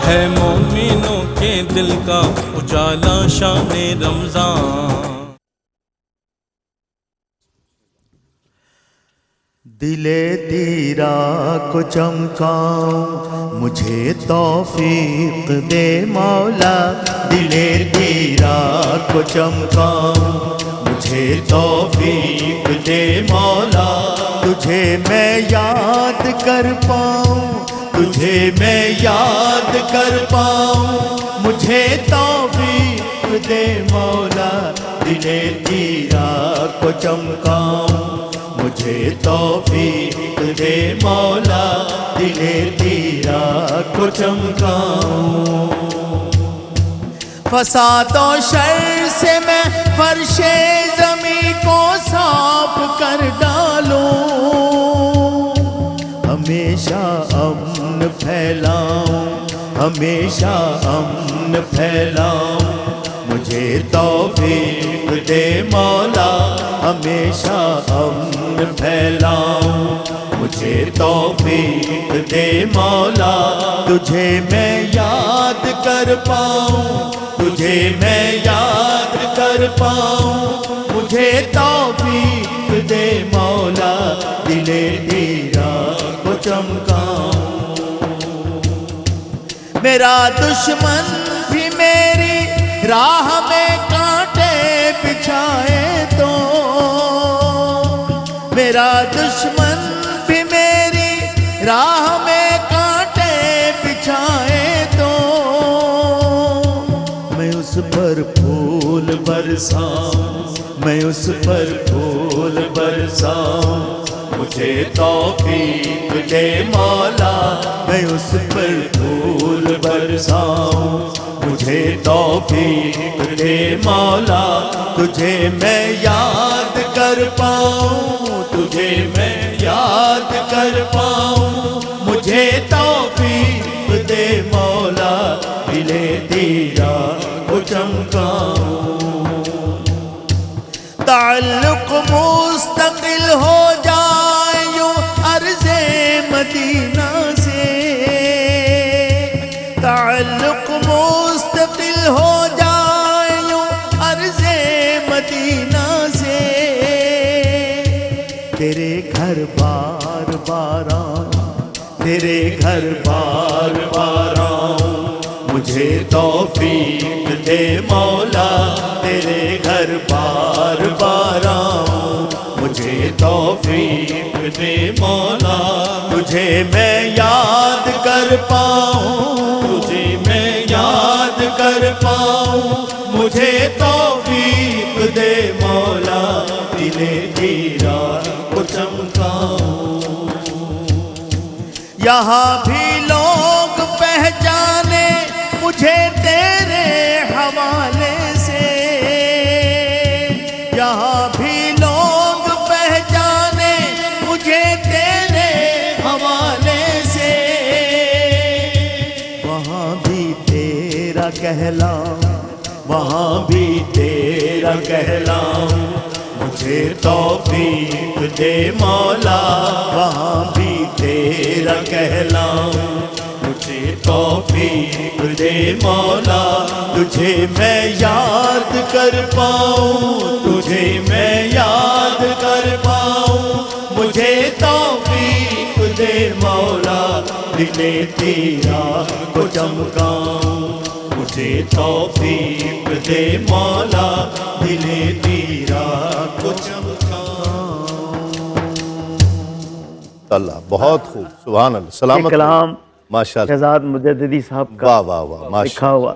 ہے مومنوں کے دل کا اجالا شان رمضان۔ دل تیرا کو چمکاؤں مجھے توفیق دے مولا، دل تیرا کو چمکاؤں مجھے توفیق دے مولا، تجھے میں یاد کر پاؤں، تجھے میں یاد کر پاؤں، مجھے توفیق دے مولا، دل تیرا کو چمکاؤں مجھے توفیق دے مولا، دل تیرا کو چمکاؤں۔ فساد و شر سے میں فرش زمیں کو صاف کر ڈالوں، ہمیشہ امن پھیلاؤں، ہمیشہ امن پھیلاؤں، مجھے توفیق دے مولا، ہمیشہ امن پھیلاؤں، مجھے توفیق دے مولا، تجھے میں یاد کر پاؤں، تجھے میں یاد کر پاؤں، مجھے توفیق دے مولا، دل تیرا کو چمکاؤں۔ میرا دشمن بھی میری راہ میں کانٹے بچھائے تو، میرا دشمن بھی میری راہ میں کانٹے بچھائے تو، میں اس پر پھول برساؤں، میں اس پر پھول برساؤں، مجھے توفیق دے مولا، میں اس پر پھول برساؤں، مجھے توفیق دے مولا، تجھے میں یاد کر پاؤں، تجھے میں یاد کر پاؤں، مجھے توفیق دے مولا، دل تیرا کو چمکاؤں۔ تعلق مستقل ہو جائے یوں عرض مدینہ سے، تعلق مستقل ہو جائے یوں عرض مدینہ سے، تیرے گھر بار بار آؤں، تیرے گھر بار بار آؤں، مجھے توفیق دے مولا، تیرے گھر بار بار آؤں، مجھے توفیق دے مولا، تجھے میں یاد کر پاؤں، تجھے میں یاد کر پاؤں، مجھے توفیق دے مولا، دل تیرا کو چمکاؤں۔ یہاں بھی لوگ پہچانے مجھے تیرے حوالے سے، یہاں بھی لوگ پہچانے مجھے تیرے حوالے سے، وہاں بھی تیرا کہلاؤں، وہاں بھی تیرا کہلاؤں، مجھے توفیق دے مولا، وہاں بھی تیرا کہلاؤں، مجھے توفیق دے مولا، تجھے میں یاد کر پاؤں، تجھے میں یاد کر پاؤں، مجھے توفیق دے مولا، دل تیرا کو چمکاؤں، مجھے توفیق دے مولا، دل تیرا کو چمکاؤں۔ اللہ بہت خوب، سبحان اللہ، سلامت کلام ماشاء اللہ، شہزاد مجددی صاحب کا واہ واہ واہ، لکھا ہوا،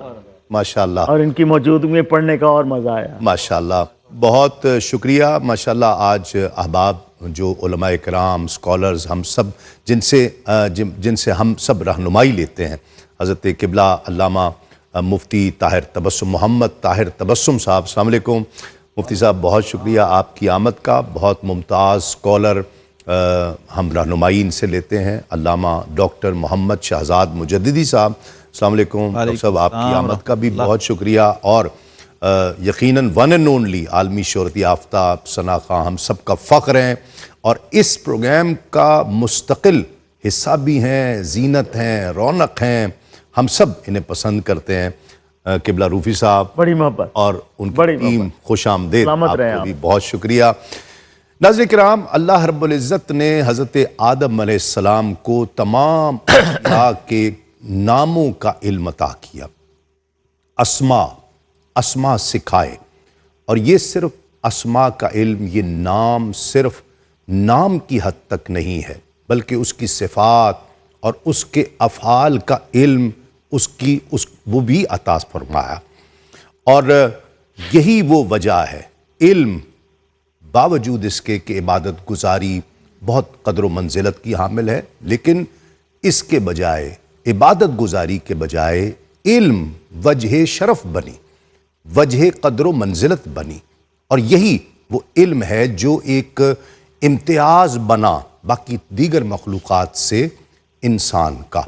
ماشاء اللہ، اور ان کی موجودگی میں پڑھنے کا اور مزہ آیا۔ ماشاء اللہ، بہت شکریہ۔ ماشاء اللہ، آج احباب جو علماء کرام، اسکالرز، ہم سب جن سے ہم سب رہنمائی لیتے ہیں، حضرت قبلہ علامہ مفتی طاہر تبسم، محمد طاہر تبسم صاحب، السلام علیکم مفتی صاحب، بہت شکریہ آپ کی آمد کا، بہت ممتاز اسکالر ہم رہنمائی ان سے لیتے ہیں۔ علامہ ڈاکٹر محمد شہزاد مجددی صاحب، السلام علیکم ڈاکٹر صاحب، آپ کی آمد کا بھی بہت شکریہ، اور یقیناً ون اینڈ اونلی عالمی شہرت یافتہ ثنا خاں ہم سب کا فخر ہیں، اور اس پروگرام کا مستقل حصہ بھی ہیں، زینت ہیں، رونق ہیں، ہم سب انہیں پسند کرتے ہیں. قبلہ روفی صاحب بڑی محبت اور ان کی بڑی ٹیم خوش آمدید. سلامت آپ رہیں کو آپ. بھی بہت شکریہ. ناظرین کرام، اللہ رب العزت نے حضرت آدم علیہ السلام کو تمام انبیاء کے ناموں کا علم عطا کیا، اسما سکھائے. اور یہ صرف اسما کا علم، یہ نام صرف نام کی حد تک نہیں ہے، بلکہ اس کی صفات اور اس کے افعال کا علم وہ بھی عطا فرمایا. اور یہی وہ وجہ ہے، علم باوجود اس کے کہ عبادت گزاری بہت قدر و منزلت کی حامل ہے، لیکن اس کے بجائے، عبادت گزاری کے بجائے علم وجہ شرف بنی، وجہ قدر و منزلت بنی. اور یہی وہ علم ہے جو ایک امتیاز بنا باقی دیگر مخلوقات سے انسان کا.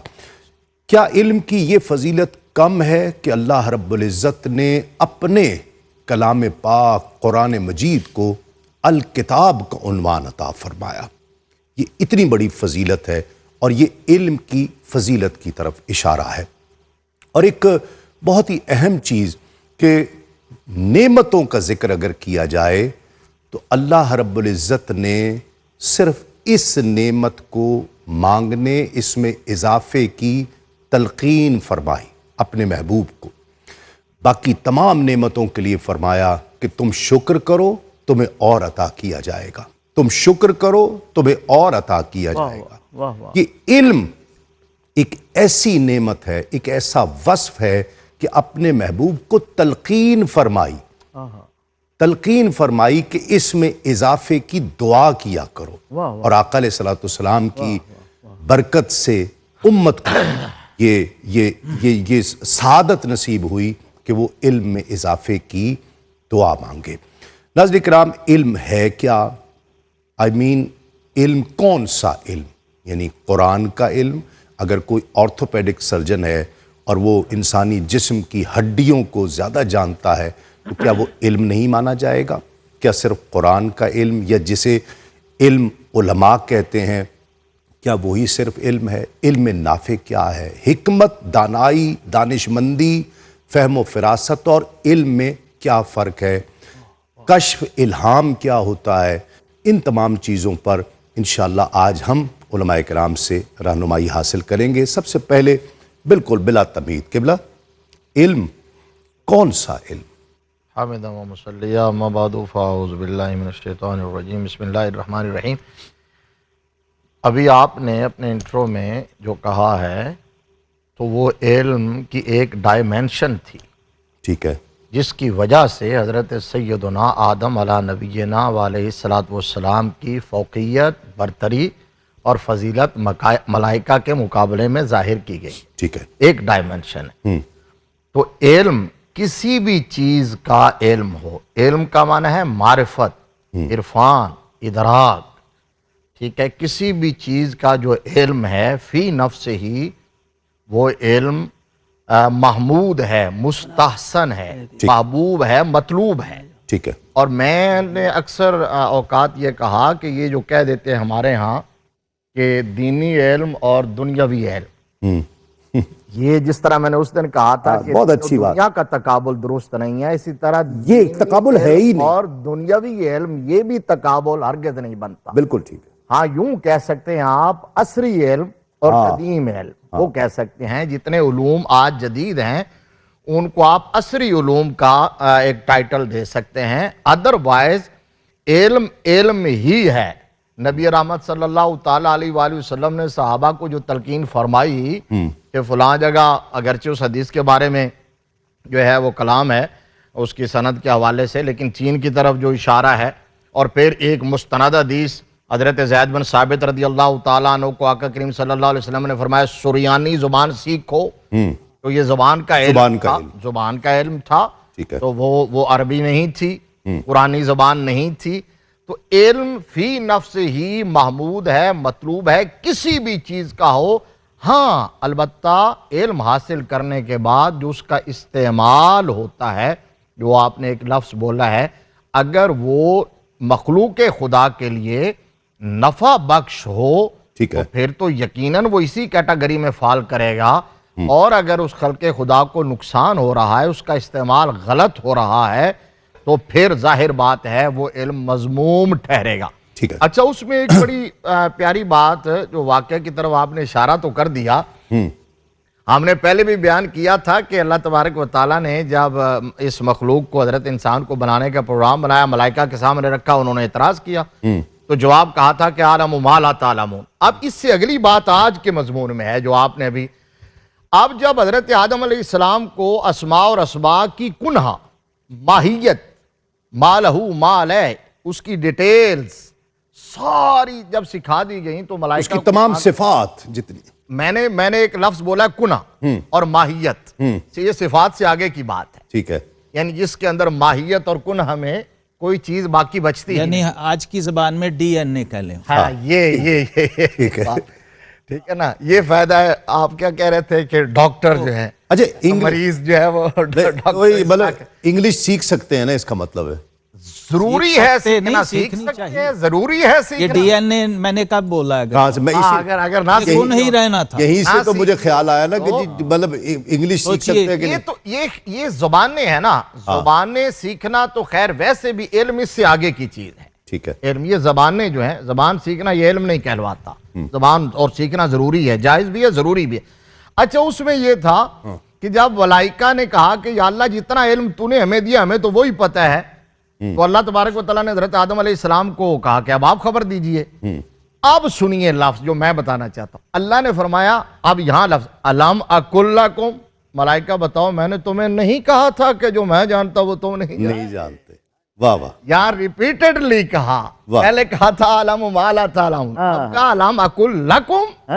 کیا علم کی یہ فضیلت کم ہے کہ اللہ رب العزت نے اپنے کلام پاک قرآن مجید کو الکتاب کا عنوان عطا فرمایا؟ یہ اتنی بڑی فضیلت ہے اور یہ علم کی فضیلت کی طرف اشارہ ہے. اور ایک بہت ہی اہم چیز کہ نعمتوں کا ذکر اگر کیا جائے تو اللہ رب العزت نے صرف اس نعمت کو مانگنے، اس میں اضافے کی تلقین فرمائی اپنے محبوب کو. باقی تمام نعمتوں کے لیے فرمایا کہ تم شکر کرو تمہیں اور عطا کیا جائے گا، تم شکر کرو تمہیں اور عطا کیا جائے گا. واہ واہ. یہ علم ایک ایسی نعمت ہے، ایک ایسا وصف ہے کہ اپنے محبوب کو تلقین فرمائی، تلقین فرمائی کہ اس میں اضافے کی دعا کیا کرو. اور آقا علیہ الصلوۃ والسلام کی برکت سے امت کو یہ سعادت نصیب ہوئی کہ وہ علم میں اضافے کی دعا مانگے. ناظرین کرام، علم ہے کیا؟ علم کون سا علم؟ یعنی قرآن کا علم. اگر کوئی آرتھوپیڈک سرجن ہے اور وہ انسانی جسم کی ہڈیوں کو زیادہ جانتا ہے تو کیا وہ علم نہیں مانا جائے گا؟ کیا صرف قرآن کا علم، یا جسے علم علماء کہتے ہیں، کیا وہی صرف علم ہے؟ علم نافع کیا ہے؟ حکمت، دانائی، دانشمندی، فہم و فراست اور علم میں کیا فرق ہے؟ کشف، الہام کیا ہوتا ہے؟ ان تمام چیزوں پر انشاءاللہ آج ہم علماء کرام سے رہنمائی حاصل کریں گے. سب سے پہلے بالکل بلا تمہید، قبلہ، علم کون سا علم؟ حامدہ و مصلیہ، اما بعد فاعوذ باللہ من الشیطان الرجیم، بسم اللہ الرحمن الرحیم. ابھی آپ نے اپنے انٹرو میں جو کہا ہے تو وہ علم کی ایک ڈائمینشن تھی، ٹھیک ہے، جس کی وجہ سے حضرت سیدنا آدم علیہ نبینا علیہ السلام کی فوقیت، برتری اور فضیلت ملائکہ کے مقابلے میں ظاہر کی گئی. ٹھیک ہے، ایک ڈائمینشن ہے. تو علم کسی بھی چیز کا علم ہو، علم کا معنی ہے معرفت، عرفان، ادراک. ٹھیک ہے، کسی بھی چیز کا جو علم ہے فی نفس ہی وہ علم محمود ہے، مستحسن ہے، محبوب ہے، مطلوب ہے. ٹھیک ہے. اور میں نے اکثر اوقات یہ کہا کہ یہ جو کہہ دیتے ہیں ہمارے ہاں کہ دینی علم اور دنیاوی علم، یہ جس طرح میں نے اس دن کہا تھا کہ بہت اچھی بات، دنیا کا تقابل درست نہیں ہے، اسی طرح یہ تقابل ہے ہی نہیں، اور دنیاوی علم یہ بھی تقابل ہرگز نہیں بنتا. بالکل ٹھیک ہے. ہاں، یوں کہہ سکتے ہیں آپ عصری علم اور قدیم علم، وہ کہہ سکتے ہیں. جتنے علوم آج جدید ہیں ان کو آپ عصری علوم کا ایک ٹائٹل دے سکتے ہیں. ادروائز علم علم ہی ہے. نبی رحمت صلی اللہ تعالیٰ علیہ وآلہ وسلم نے صحابہ کو جو تلقین فرمائی کہ فلاں جگہ، اگرچہ اس حدیث کے بارے میں جو ہے وہ کلام ہے اس کی سند کے حوالے سے، لیکن چین کی طرف جو اشارہ ہے، اور پھر ایک مستند حدیث حضرت زید بن ثابت رضی اللہ تعالیٰ عنہ کو آقا کریم صلی اللہ علیہ وسلم نے فرمایا سریانی زبان سیکھو. تو یہ زبان کا علم تھا. تو وہ عربی نہیں تھی، قرآنی زبان نہیں تھی. تو علم فی نفس ہی محمود ہے، مطلوب ہے، کسی بھی چیز کا ہو. ہاں، البتہ علم حاصل کرنے کے بعد جو اس کا استعمال ہوتا ہے، جو آپ نے ایک لفظ بولا ہے، اگر وہ مخلوق خدا کے لیے نفع بخش ہو تو پھر تو یقیناً وہ اسی کیٹیگری میں فال کرے گا. اور اگر اس خلق خدا کو نقصان ہو رہا ہے، اس کا استعمال غلط ہو رہا ہے، تو پھر ظاہر بات ہے وہ علم مذموم ٹھہرے گا. ٹھیک ہے. اچھا، اس میں ایک بڑی پیاری بات جو واقعہ کی طرف آپ نے اشارہ تو کر دیا. ہم نے پہلے بھی بیان کیا تھا کہ اللہ تبارک و تعالیٰ نے جب اس مخلوق کو، حضرت انسان کو بنانے کا پروگرام بنایا، ملائکہ کے سامنے رکھا، انہوں نے اعتراض کیا تو جواب کہا تھا کہ عالم ما لا تعلمون. اب اس سے اگلی بات آج کے مضمون میں ہے جو آپ نے ابھی، اب جب حضرت آدم علیہ السلام کو اسماء اور اسباق کی کنہا، ماہیت، ما لہو ما علیہ، اس کی ڈیٹیلز ساری جب سکھا دی گئیں تو ملائکہ اس کی تمام صفات جتنی، میں نے ایک لفظ بولا کنہ اور ماہیت، یہ صفات سے آگے کی بات ہے. ٹھیک ہے. یعنی جس کے اندر ماہیت اور کنہ میں کوئی چیز باقی بچتی ہے، یعنی آج کی زبان میں ڈی این اے کہہ لیں. ہاں، یہ ٹھیک ہے نا. یہ فائدہ ہے. آپ کیا کہہ رہے تھے کہ ڈاکٹر جو ہے، اچھا مریض جو ہے وہ مطلب انگلش سیکھ سکتے ہیں نا، اس کا مطلب ہے ضروری ہے سیکھنا، سیکھ سکتے ہیں، ضروری ہے یہ سیکھنا. ڈی این اے میں نے کب بولا ہے؟ کہاں سے میں اگر نہ سن ہی رہنا تھا. یہیں سے تو مجھے خیال آیا نا کہ جی مطلب انگلش سیکھ سکتے ہیں کہ یہ تو یہ زبانیں ہیں نا، زبانیں سیکھنا تو خیر ویسے بھی علم اس سے آگے کی چیز ہے. ٹھیک ہے. علم، یہ زبانیں جو ہیں، زبان سیکھنا یہ علم نہیں کہلواتا. زبان اور سیکھنا ضروری ہے، جائز بھی ہے، ضروری بھی ہے. اچھا، اس میں یہ تھا کہ جب ملائکہ نے کہا کہ یا اللہ جتنا علم تو نے ہمیں دیا ہمیں تو وہی پتہ ہے، تو اللہ تبارک و تعالیٰ نے حضرت آدم علیہ السلام کو کہا کہ اب آپ خبر دیجئے. اب سنیے لفظ جو میں بتانا چاہتا ہوں. اللہ نے فرمایا، اب یہاں لفظ الم اقل لکم، ملائکہ بتاؤ میں نے تمہیں نہیں کہا تھا کہ جو میں جانتا وہ تم نہیں جانتے. واہ واہ. یار ریپیٹڈلی کہا. پہلے کہا تھا علم ما لا تعلمون، اب کہا علم اقل لکم،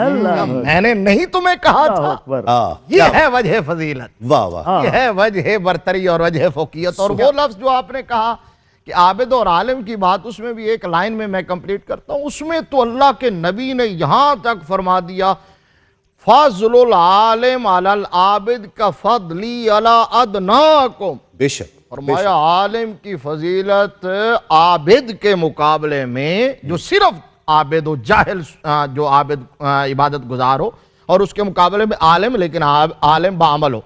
میں نے نہیں تمہیں کہا تھا. یہ ہے وجہ فضیلت، واہ واہ. یہ ہے وجہ برتری اور وجہ فوقیت. اور وہ لفظ جو آپ نے کہا کہ عابد اور عالم کی بات، اس میں بھی ایک لائن میں کمپلیٹ کرتا ہوں. اس میں تو اللہ کے نبی نے یہاں تک فرما دیا فضل العالم علی العابد کا فضلی علی ادناکم. بے شک. فرمایا عالم کی فضیلت عابد کے مقابلے میں، جو صرف عابد و جاہل جو عابد عبادت گزار ہو، اور اس کے مقابلے میں عالم لیکن عالم بعمل ہو،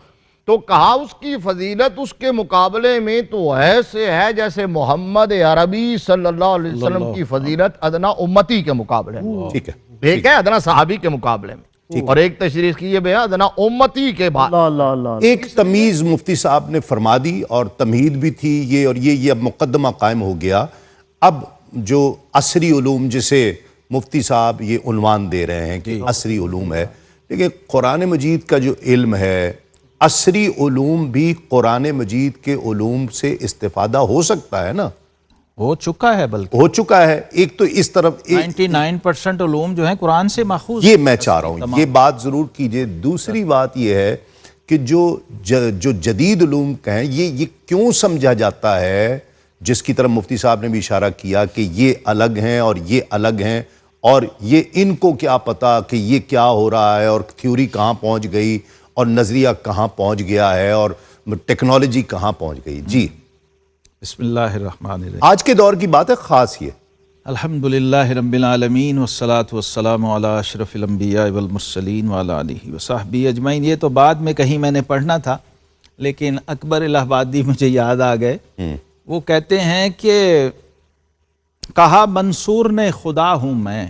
تو کہا اس کی فضیلت اس کے مقابلے میں تو ایسے ہے جیسے محمد عربی صلی اللہ علیہ وسلم کی فضیلت ادنا امتی کے مقابلے میں. ٹھیک ہے. ایک ہے ادنا صحابی کے مقابلے میں، اور ایک تشریح کی یہ ادنا امتی کے بعد. ایک تمیز مفتی صاحب نے فرما دی اور تمہید بھی تھی یہ، اور یہ اب مقدمہ قائم ہو گیا. اب جو عصری علوم جسے مفتی صاحب یہ عنوان دے رہے ہیں کہ عصری علوم ہے، لیکن قرآن مجید کا جو علم ہے، عصری علوم بھی قرآن مجید کے علوم سے استفادہ ہو سکتا ہے نا. ہو چکا ہے، بلکہ ہو چکا ہے. ایک تو اس طرف 99% علوم جو ہیں قرآن سے ماخوذ. یہ میں چاہ رہا ہوں یہ بات ضرور کیجئے. دوسری بات یہ ہے کہ جو جدید علوم کہیں یہ کیوں سمجھا جاتا ہے، جس کی طرف مفتی صاحب نے بھی اشارہ کیا کہ یہ الگ ہیں اور یہ الگ ہیں، اور یہ ان کو کیا پتا کہ یہ کیا ہو رہا ہے، اور تھیوری کہاں پہنچ گئی، اور نظریہ کہاں پہنچ گیا ہے، اور ٹیکنالوجی کہاں پہنچ گئی. جی بسم اللہ الرحمن الرحیم. آج کے دور کی بات ہے خاص یہ. الحمدللہ رب العالمین والصلاة والسلام علی اشرف الانبیاء والمرسلین وعلی آلہ وصحبہ اجمعین. یہ تو بعد میں کہیں میں نے پڑھنا تھا، لیکن اکبر الہ آبادی مجھے یاد آ گئے. وہ کہتے ہیں کہ کہا منصور نے خدا ہوں میں،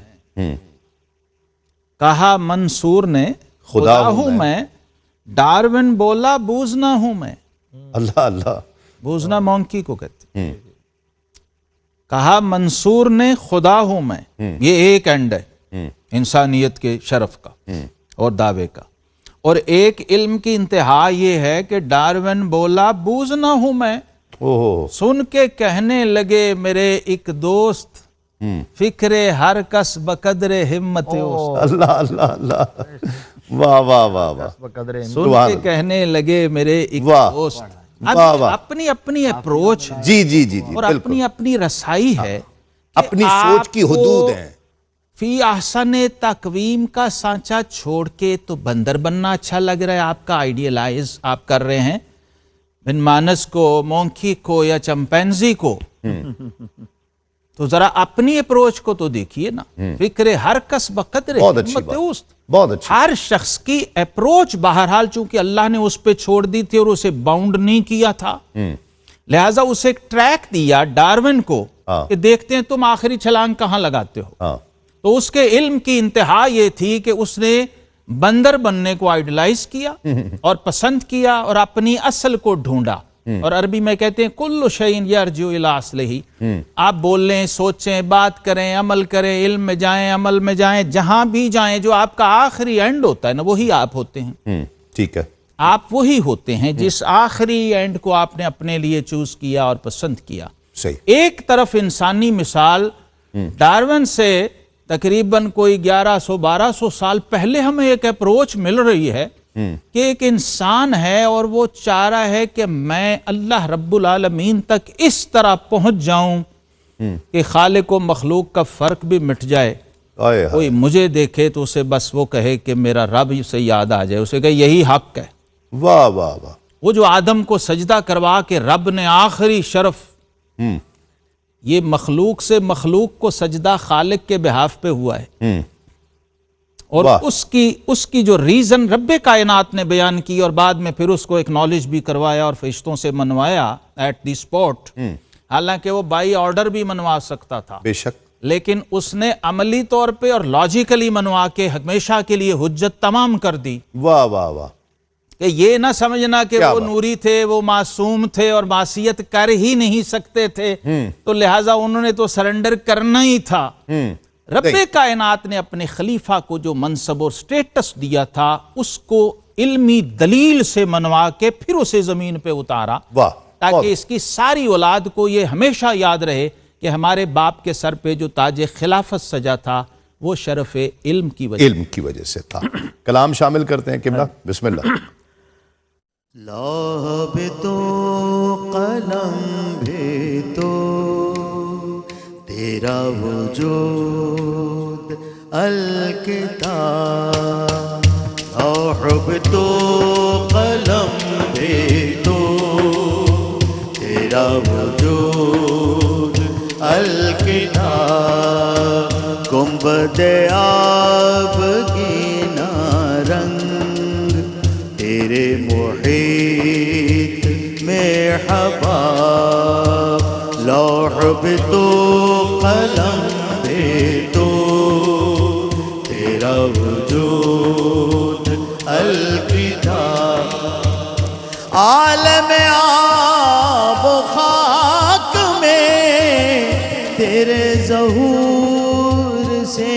کہا منصور نے خدا ہوں میں، ڈارون بولا بوزنا ہوں میں. اللہ اللہ. بوزنا مونکی کو کہتے ہیں. کہا منصور نے خدا ہوں میں، یہ ایک اینڈ ہے انسانیت کے شرف کا اور دعوے کا. اور ایک علم کی انتہا یہ ہے کہ ڈارون بولا بوزنا ہوں میں. سن کے کہنے لگے میرے ایک دوست، فکر ہر کس بقدر ہمت اوست. اللہ اللہ اللہ. واہ واہ واہ واہ. سن کے کہنے لگے میرے ایک دوست. اپنی اپنی اپروچ جی جی جی اور اپنی اپنی رسائی ہے، اپنی سوچ کی حدود ہیں. فی احسن تقویم کا سانچہ چھوڑ کے تو بندر بننا اچھا لگ رہا ہے. آپ کا آئیڈیلائز آپ کر رہے ہیں بن مانس کو، مونکی کو یا چمپینزی کو. تو ذرا اپنی اپروچ کو تو دیکھیے نا. فکر ہر کس بقدر بہت اچھی ہمت بات. اوست. بہت اچھی. ہر شخص کی اپروچ بہرحال چونکہ اللہ نے اس پہ چھوڑ دی تھی اور اسے باؤنڈ نہیں کیا تھا, لہٰذا اسے ایک ٹریک دیا ڈارون کو کہ دیکھتے ہیں تم آخری چھلانگ کہاں لگاتے ہو. ہاں تو اس کے علم کی انتہا یہ تھی کہ اس نے بندر بننے کو آئیڈلائز کیا اور پسند کیا اور اپنی اصل کو ڈھونڈا. اور عربی میں کہتے ہیں کل شیء یرجع الی اصلہ. آپ بول لیں, سوچیں, بات کریں, عمل کریں, علم میں جائیں, عمل میں جائیں, جہاں بھی جائیں, جو آپ کا آخری اینڈ ہوتا ہے نا وہی آپ ہوتے ہیں. ٹھیک ہے. آپ وہی ہوتے ہیں جس آخری اینڈ کو آپ نے اپنے لیے چوز کیا اور پسند کیا. صحیح. ایک ایک طرف انسانی مثال ڈارون سے تقریباً کوئی 1100-1200 سال پہلے ہمیں ایک اپروچ مل رہی ہے کہ ایک انسان ہے اور وہ چاہ رہا ہے کہ میں اللہ رب العالمین تک اس طرح پہنچ جاؤں کہ خالق و مخلوق کا فرق بھی مٹ جائے. کوئی مجھے دیکھے تو اسے بس وہ کہے کہ میرا رب سے یاد آ جائے, اسے کہے یہی حق ہے. واہ واہ واہ. وہ جو آدم کو سجدہ کروا کے رب نے آخری شرف, یہ مخلوق سے مخلوق کو سجدہ خالق کے بہاف پہ ہوا ہے. اور اس کی جو ریزن رب کائنات نے بیان کی اور بعد میں پھر اس کو ایکنالج بھی کروایا اور فرشتوں سے منوایا ایٹ دی اسپاٹ. حالانکہ وہ بائی آرڈر بھی منوا سکتا تھا بے شک, لیکن اس نے عملی طور پہ اور لاجیکلی منوا کے ہمیشہ کے لیے حجت تمام کر دی. واہ واہ واہ. کہ یہ نہ سمجھنا کہ وہ نوری تھے, وہ معصوم تھے اور معصیت کر ہی نہیں سکتے تھے, تو لہٰذا انہوں نے تو سرنڈر کرنا ہی تھا. رب کائنات نے اپنے خلیفہ کو جو منصب اور سٹیٹس دیا تھا اس کو علمی دلیل سے منوا کے پھر اسے زمین پہ اتارا, تاکہ اس کی ساری اولاد کو یہ ہمیشہ یاد رہے کہ ہمارے باپ کے سر پہ جو تاج خلافت سجا تھا وہ شرف علم کی وجہ سے تھا. کلام شامل کرتے ہیں قبلہ, بسم اللہ. لوح بھی تو قلم بھی تو تیرا وجود الکتاب. لوح بھی تو قلم بھی تو تیرا وجود الکتاب. گنبد آب کی رنگ تیرے محیط میں حباب. لوح بھی تو قلم بھی تو تیرا وجود الکتاب. عالم آب و خاک میں تیرے ظہور سے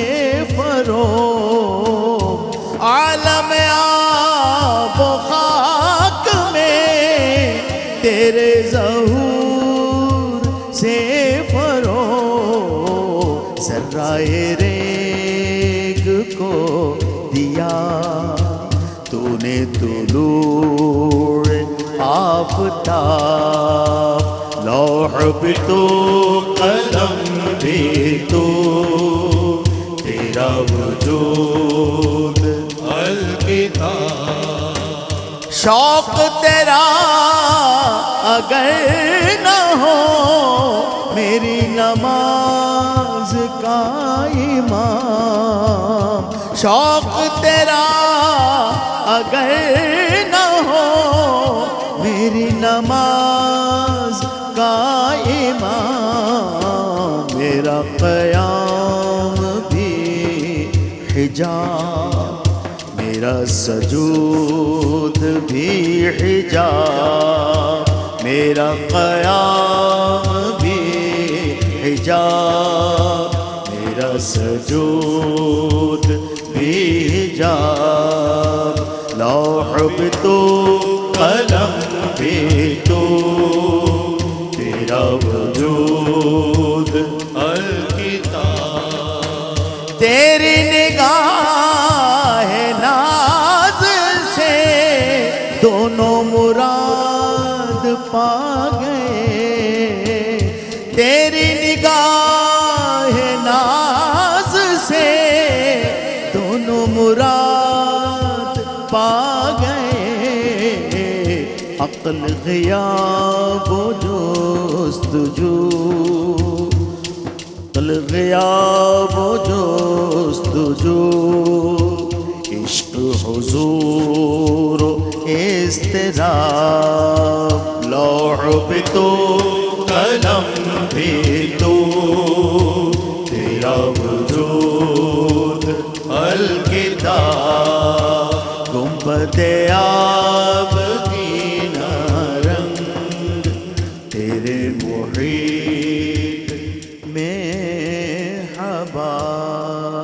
فروغ. عالم آب و خاک میں تیرے ظہور سے فروغ. ذرائے ریگ کو دیا تو نے طلوع آفتاب. لوح بھی تو قلم بھی تو تیرا وجود الکتاب. شوق تیرا اگر نہ ہو میری نماز کا امام. شوق تیرا اگر نہ ہو میری نماز کا امام. میرا قیام بھی حجاب, میرا سجود بھی حجاب. میرا قیام بھی حجاب, میرا سجود بھی حجاب. لوح بھی تو قلم بھی تو تیرا وجود الکتاب. تیری نگاہ ناز سے دونوں مراد پا گئے. تیری نگاہ ناز سے دونوں مراد پا گئے. عقل غیاب و جستجو غیاب و جستجو عشق حضور و اضطراب لوح بھی تو قلم بھی تو تیرا وجود الکتاب گنبد آب کی رنگ تیرے محیط میں حباب.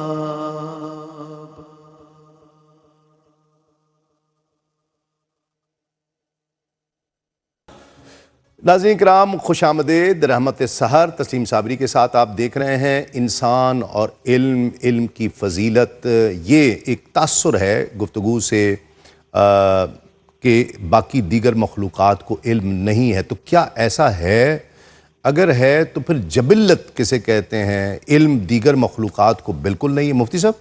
ناظرین کرام، خوش آمدید. رحمت سحر تسلیم صابری کے ساتھ آپ دیکھ رہے ہیں انسان اور علم کی فضیلت. یہ ایک تاثر ہے گفتگو سے کہ باقی دیگر مخلوقات کو علم نہیں ہے. تو کیا ایسا ہے؟ اگر ہے تو پھر جبلت کسے کہتے ہیں؟ علم دیگر مخلوقات کو بالکل نہیں ہے. مفتی صاحب،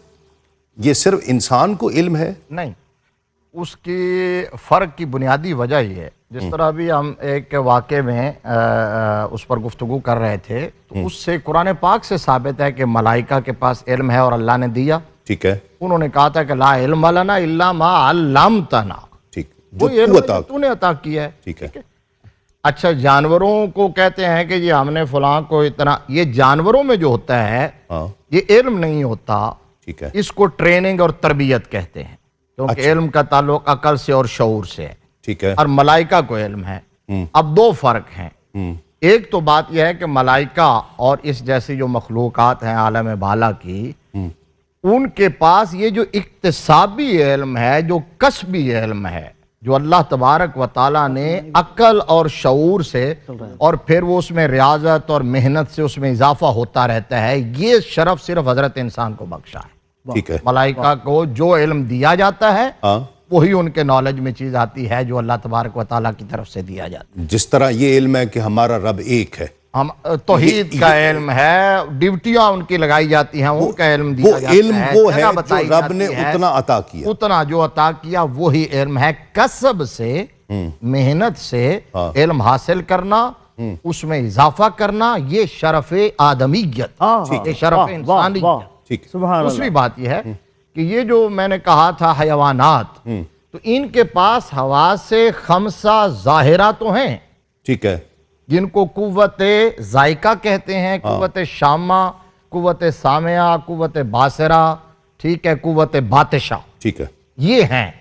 یہ صرف انسان کو علم ہے؟ نہیں، اس کی فرق کی بنیادی وجہ یہ ہے، جس طرح بھی ہم ایک واقعے میں اس پر گفتگو کر رہے تھے، تو اس سے قرآن پاک سے ثابت ہے کہ ملائکہ کے پاس علم ہے اور اللہ نے دیا. ٹھیک ہے. انہوں نے کہا تھا کہ لا علم لنا الا ما علمتنا. ٹھیک، وہ علم تو نے عطا کیا ہے. ٹھیک ہے. اچھا، جانوروں کو کہتے ہیں کہ یہ ہم نے فلاں کو اتنا، یہ جانوروں میں جو ہوتا ہے یہ علم نہیں ہوتا. ٹھیک ہے. اس کو ٹریننگ اور تربیت کہتے ہیں، کیونکہ علم کا تعلق عقل سے اور شعور سے ہے. ٹھیک ہے. اور ملائکہ کو علم ہے. اب دو فرق ہیں. ایک تو بات یہ ہے کہ ملائکہ اور اس جیسی جو مخلوقات ہیں عالم بالا کی، ان کے پاس یہ جو اکتسابی علم ہے، جو کسبی علم ہے، جو اللہ تبارک و تعالیٰ نے عقل اور شعور سے، اور پھر وہ اس میں ریاضت اور محنت سے اس میں اضافہ ہوتا رہتا ہے، یہ شرف صرف حضرت انسان کو بخشا ہے. ٹھیک ہے. ملائکہ کو جو علم دیا جاتا ہے وہی ان کے نالج میں چیز آتی ہے جو اللہ تبارک و تعالیٰ کی طرف سے دیا جاتا ہے. جس طرح یہ علم ہے کہ ہمارا رب ایک ہے، ہم توحید کا علم ہے، ڈیوٹیاں ان کی لگائی جاتی ہیں، ان کا علم دیا جاتا ہے. وہ علم وہ ہے جو رب نے اتنا عطا کیا، اتنا جو عطا کیا وہی علم ہے. کسب سے، محنت سے علم حاصل کرنا، اس میں اضافہ کرنا، یہ شرف آدمیت، یہ شرف انسانیت. دوسری بات یہ ہے کہ یہ جو میں نے کہا تھا حیوانات، تو ان کے پاس حواس خمسہ ظاہرہ تو ہیں. ٹھیک ہے. جن کو قوت ذائقہ کہتے ہیں، قوت شامہ، قوت سامعہ، قوت باصرہ، ٹھیک ہے، قوت باطشہ. ٹھیک ہے. یہ ہیں.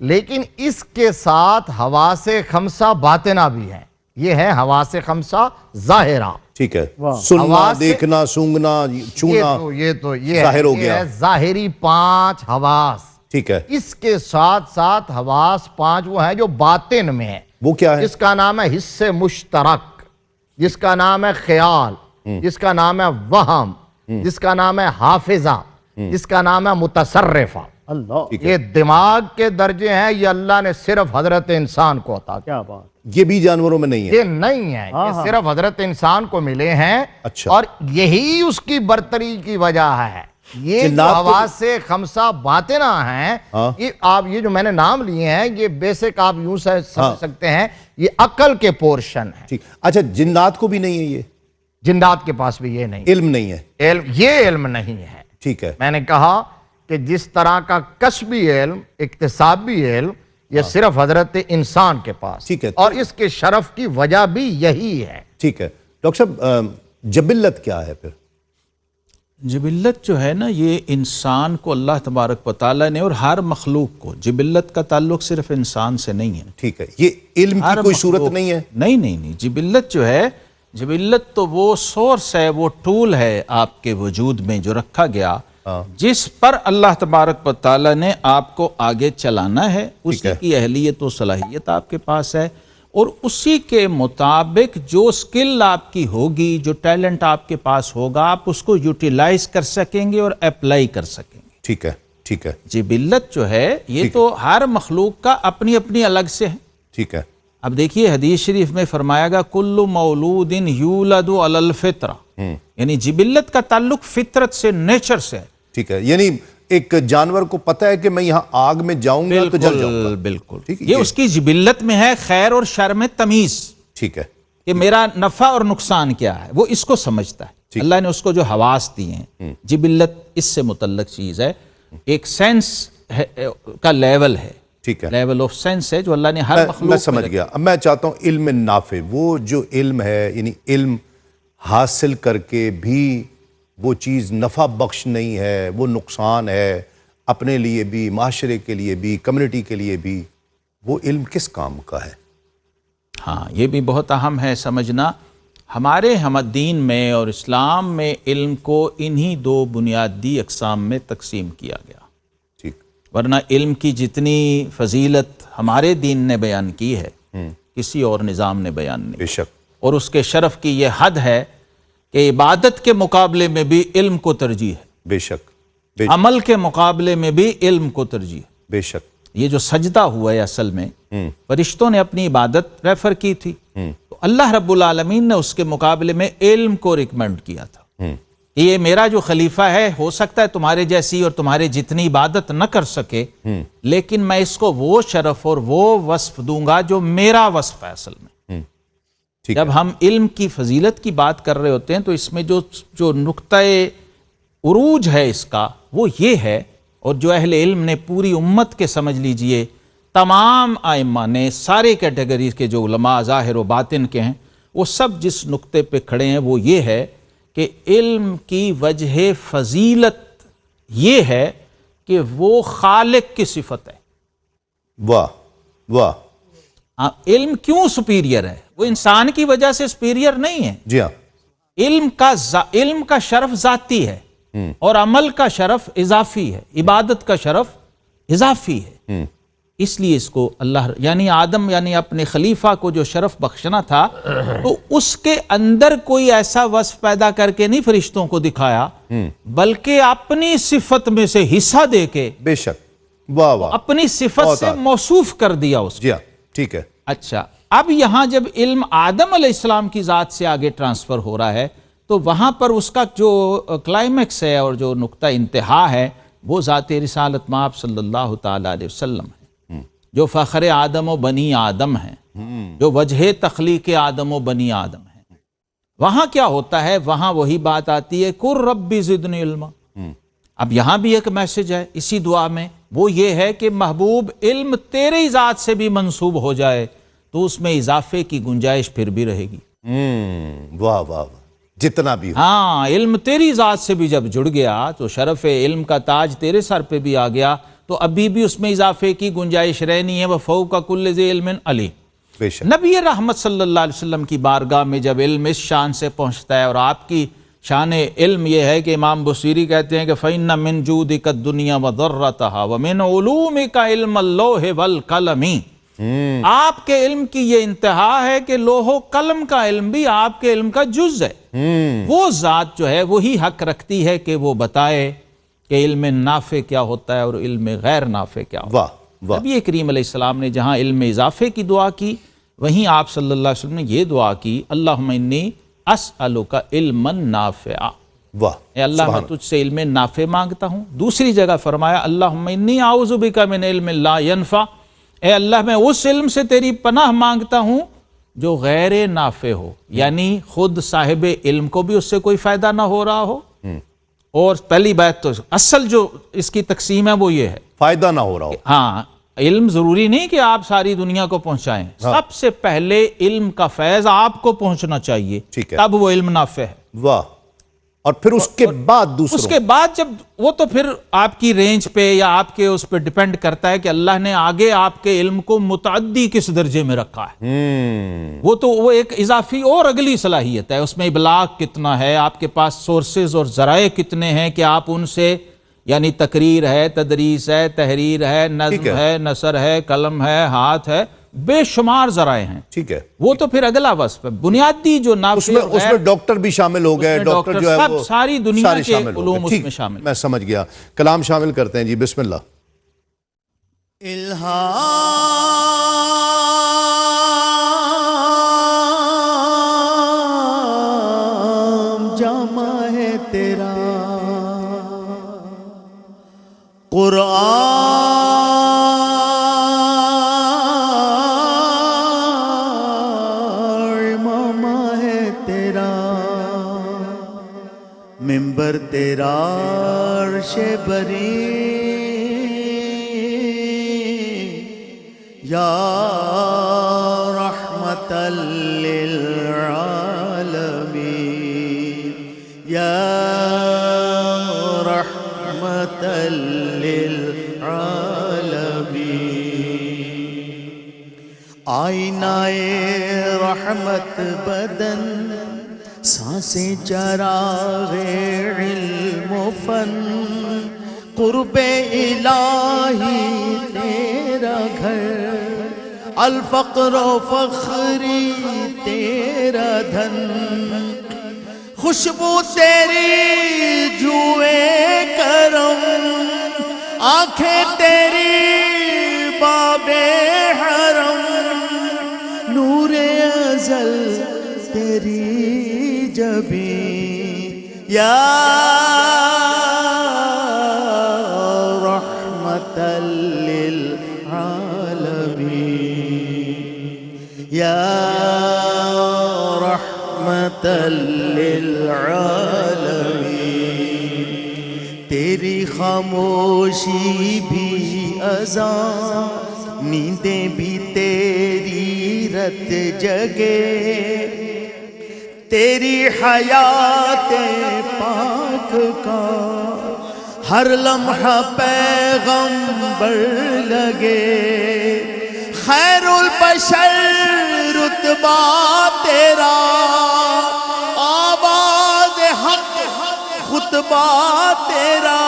لیکن اس کے ساتھ حواس خمسہ باطنہ بھی ہیں. یہ ہے حواس خمسہ ظاہرہ. ٹھیک ہے. سننا، دیکھنا، سونگنا، چھونا، یہ ظاہر ہو گیا. ظاہری 5 حواس. ٹھیک ہے. اس کے ساتھ ساتھ حواس 5 وہ ہیں جو باطن میں ہیں. وہ کیا ہے؟ جس کا نام ہے حس مشترک، جس کا نام ہے خیال، جس کا نام ہے وہم، جس کا نام ہے حافظہ، جس کا نام ہے متصرفہ. اللہ، یہ دماغ کے درجے ہیں، یہ اللہ نے صرف حضرت انسان کو عطا کیا. کیا بات. یہ بھی جانوروں میں نہیں ہے؟ یہ نہیں ہے، یہ صرف حضرت انسان کو ملے ہیں. اچھا. اور یہی اس کی برتری کی وجہ ہے. یہ جو حواس سے خمسہ باطنہ ہیں، یہ آپ یہ جو میں نے نام لیے ہیں، یہ بیسک آپ یوں سمجھ سکتے ہیں، یہ عقل کے پورشن ہیں. ٹھیک. اچھا، جنات کو بھی نہیں ہے یہ؟ جنات کے پاس بھی یہ نہیں، علم نہیں ہے. یہ علم نہیں ہے. ٹھیک ہے. میں نے کہا کہ جس طرح کا کسبی علم، اکتسابی علم، یہ صرف حضرت انسان کے پاس. ٹھیک ہے. اور اس کے شرف کی وجہ بھی یہی ہے. ٹھیک ہے. ڈاکٹر صاحب، جبلت کیا ہے پھر؟ جبلت جو ہے نا، یہ انسان کو اللہ تبارک و تعالیٰ نے، اور ہر مخلوق کو، جبلت کا تعلق صرف انسان سے نہیں ہے. ٹھیک ہے. یہ علم کی کوئی صورت نہیں ہے؟ نہیں. جبلت جو ہے، جبلت تو وہ سورس ہے، وہ ٹول ہے آپ کے وجود میں جو رکھا گیا، جس پر اللہ تبارک و تعالیٰ نے آپ کو آگے چلانا ہے. اسی کی اہلیت و صلاحیت آپ کے پاس ہے، اور اسی کے مطابق جو سکل آپ کی ہوگی، جو ٹیلنٹ آپ کے پاس ہوگا، آپ اس کو یوٹیلائز کر سکیں گے اور اپلائی کر سکیں گے. ٹھیک ہے. ٹھیک ہے. جبلت جو ہے یہ تو ہر مخلوق کا اپنی اپنی الگ سے ہے. ٹھیک ہے. اب دیکھیے حدیث شریف میں فرمایا گا کل مولود یولد علی الفطرہ، یعنی جبلت کا تعلق فطرت سے، نیچر سے ہے. ٹھیک ہے. یعنی ایک جانور کو پتہ ہے کہ میں یہاں آگ میں جاؤں گا تو جل جاؤں گا. بالکل. یہ اس کی جبلت میں ہے، خیر اور شر میں تمیز. ٹھیک ہے. کہ میرا نفع اور نقصان کیا ہے، وہ اس کو سمجھتا ہے. اللہ نے اس کو جو حواس دی ہیں، جبلت اس سے متعلق چیز ہے، ایک سینس کا لیول ہے، ٹھیک ہے، لیول آف سینس ہے جو اللہ نے ہر مخلوق میں سمجھ گیا. اب میں چاہتا ہوں علم نافع، وہ جو علم ہے، یعنی علم حاصل کر کے بھی وہ چیز نفع بخش نہیں ہے، وہ نقصان ہے اپنے لیے بھی، معاشرے کے لیے بھی، کمیونٹی کے لیے بھی، وہ علم کس کام کا ہے؟ ہاں، یہ بھی بہت اہم ہے سمجھنا. ہمارے ہم دین میں اور اسلام میں علم کو انہی دو بنیادی اقسام میں تقسیم کیا گیا، ٹھیک. ورنہ علم کی جتنی فضیلت ہمارے دین نے بیان کی ہے کسی اور نظام نے بیان نہیں. بے شک. اور اس کے شرف کی یہ حد ہے کہ عبادت کے مقابلے میں بھی علم کو ترجیح ہے، بے شک. عمل کے مقابلے میں بھی علم کو ترجیح ہے. بے شک. یہ جو سجدہ ہوا ہے اصل میں فرشتوں نے اپنی عبادت ریفر کی تھی، تو اللہ رب العالمین نے اس کے مقابلے میں علم کو ریکمینڈ کیا تھا کہ یہ میرا جو خلیفہ ہے، ہو سکتا ہے تمہارے جیسی اور تمہارے جتنی عبادت نہ کر سکے، لیکن میں اس کو وہ شرف اور وہ وصف دوں گا جو میرا وصف ہے اصل میں. جب ہم علم کی فضیلت کی بات کر رہے ہوتے ہیں تو اس میں جو نقطۂ عروج ہے اس کا وہ یہ ہے، اور جو اہل علم نے پوری امت کے سمجھ لیجئے تمام ائمہ نے، سارے کیٹیگریز کے جو علماء ظاہر و باطن کے ہیں، وہ سب جس نقطے پہ کھڑے ہیں وہ یہ ہے کہ علم کی وجہ فضیلت یہ ہے کہ وہ خالق کی صفت ہے. واہ واہ. علم کیوں سپیریئر ہے؟ وہ انسان کی وجہ سے سپیریئر نہیں ہے. جی ہاں. علم کا شرف ذاتی ہے اور عمل کا شرف اضافی ہے، عبادت کا شرف اضافی ہے. اس لیے اس کو اللہ یعنی آدم یعنی اپنے خلیفہ کو جو شرف بخشنا تھا تو اس کے اندر کوئی ایسا وصف پیدا کر کے نہیں فرشتوں کو دکھایا، بلکہ اپنی صفت میں سے حصہ دے کے، بے شک. واہ واہ. اپنی صفت سے موصوف کر دیا اس کو. جی ہاں، ٹھیک ہے. اچھا، اب یہاں جب علم آدم علیہ السلام کی ذات سے آگے ٹرانسفر ہو رہا ہے تو وہاں پر اس کا جو کلائمیکس ہے اور جو نقطہ انتہا ہے وہ ذات رسالت مآب صلی اللہ تعالی علیہ وسلم ہے، جو فخر آدم و بنی آدم ہیں، جو وجہ تخلیق آدم و بنی آدم ہیں. وہاں کیا ہوتا ہے؟ وہاں وہی بات آتی ہے قُل رب زدنی علما. اب یہاں بھی ایک میسج ہے اسی دعا میں، وہ یہ ہے کہ محبوب علم تیرے ذات سے بھی منسوب ہو جائے تو اس میں اضافے کی گنجائش پھر بھی رہے گی. واہ واہ. جتنا بھی ہو. ہاں، علم تیری ذات سے بھی جب جڑ گیا تو شرف علم کا تاج تیرے سر پہ بھی آ گیا تو ابھی بھی اس میں اضافے کی گنجائش رہنی ہے. وَفَوْقَ كُلِّ ذِي عِلْمٍ عَلِيمٌ. بے شک. نبی رحمت صلی اللہ علیہ وسلم کی بارگاہ میں جب علم اس شان سے پہنچتا ہے، اور آپ کی شان علم یہ ہے کہ امام بصیری کہتے ہیں کہ فَإِنَّ مِن جُودِكَ الدُّنْيَا وَضَرَّتَهَا وَمِنْ عُلُومِكَ عِلْمَ اللَّوْحِ وَالْقَلَمِ. آپ کے علم کی یہ انتہا ہے کہ لوح و قلم کا علم بھی آپ کے علم کا جز ہے. وہ ذات جو ہے وہی حق رکھتی ہے کہ وہ بتائے کہ علم نافع کیا ہوتا ہے اور علم غیر نافع کیا ہوتا ہے. واہ واہ. نبی کریم علیہ السلام نے جہاں علم اضافے کی دعا کی، وہیں آپ صلی اللہ علیہ وسلم نے یہ دعا کی اللہم انی اسألک علما نافعا. واہ. اے اللہ میں تجھ سے علم نافع مانگتا ہوں. دوسری جگہ فرمایا اللہم انی اعوذ بک من علم لا ینفع. اے اللہ میں اس علم سے تیری پناہ مانگتا ہوں جو غیر نافع ہو، یعنی خود صاحب علم کو بھی اس سے کوئی فائدہ نہ ہو رہا ہو. اور پہلی بات تو اصل جو اس کی تقسیم ہے وہ یہ ہے فائدہ نہ ہو رہا ہو. ہاں، علم ضروری نہیں کہ آپ ساری دنیا کو پہنچائیں. سب سے پہلے علم کا فیض آپ کو پہنچنا چاہیے، ٹھیک ہے، تب وہ علم نافع ہے. واہ. اور پھر اس کے بعد دوسروں، اس کے بعد جب وہ تو پھر آپ کی رینج پہ یا آپ کے اس پہ ڈیپینڈ کرتا ہے کہ اللہ نے آگے آپ کے علم کو متعدی کس درجے میں رکھا ہے. وہ ایک اضافی اور اگلی صلاحیت ہے. اس میں ابلاغ کتنا ہے، آپ کے پاس سورسز اور ذرائع کتنے ہیں کہ آپ ان سے، یعنی تقریر ہے، تدریس ہے، تحریر ہے، نظم ہے، نثر ہے، قلم ہے، ہاتھ ہے، بے شمار ذرائع ہیں. ٹھیک ہے، وہ تو پھر اگلا وصف ہے. بنیادی جو نافع اس میں ڈاکٹر بھی شامل ہو گئے، ڈاکٹر جو ہے وہ ساری دنیا کے علوم اس میں شامل. میں سمجھ گیا. کلام شامل کرتے ہیں جی. بسم اللہ. الہام جامع ہے تیرا قرآن فرش بری یا رحمت للعالمین یا رحمت للعالمین آئینہ رحمت بدن سانسیں چراغ علم و فن قرب الہی تیرا گھر الفقر و فخری تیرا دھن خوشبو تیری جوئے کرم آنکھیں تیری باب حرم نور ازل تیری جبین یا رحمت للعالمین یا رحمت للعالمین تیری خاموشی بھی اذان نیندیں بھی تیری رت جگے تیری حیات پاک کا ہر لمحہ پیغمبر لگے خیر البشر رتبہ تیرا آواز حق خطبہ تیرا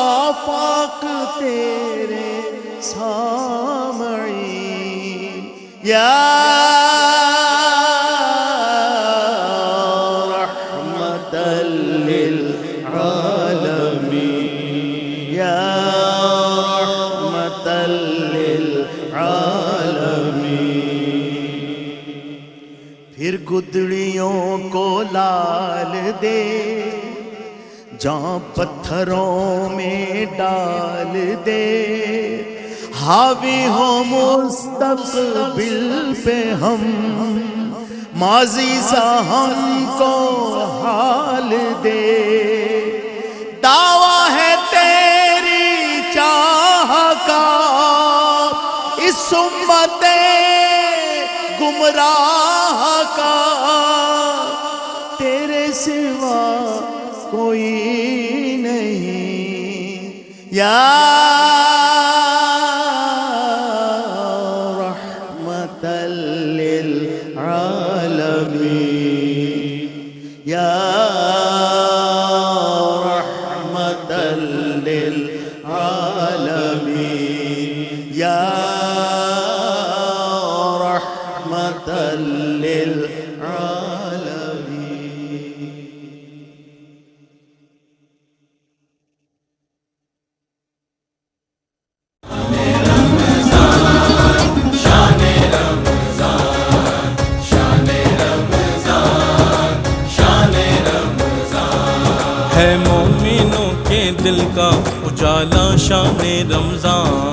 آفاق تیرے سامعین یا پھر گدڑیوں کو لال دے جہاں پتھروں میں ڈال دے حاوی ہو مستقبل پہ ہم ماضی ذہن کو حال دے دعویٰ ہے تیری چاہ کا اس امت گمراہ کا تیرے سوا کوئی نہیں یا رحمت للعالمین یا رحمت للعالمین یا رحمت للعالمین ہے مومنوں کے دل کا اجالا شان رمضان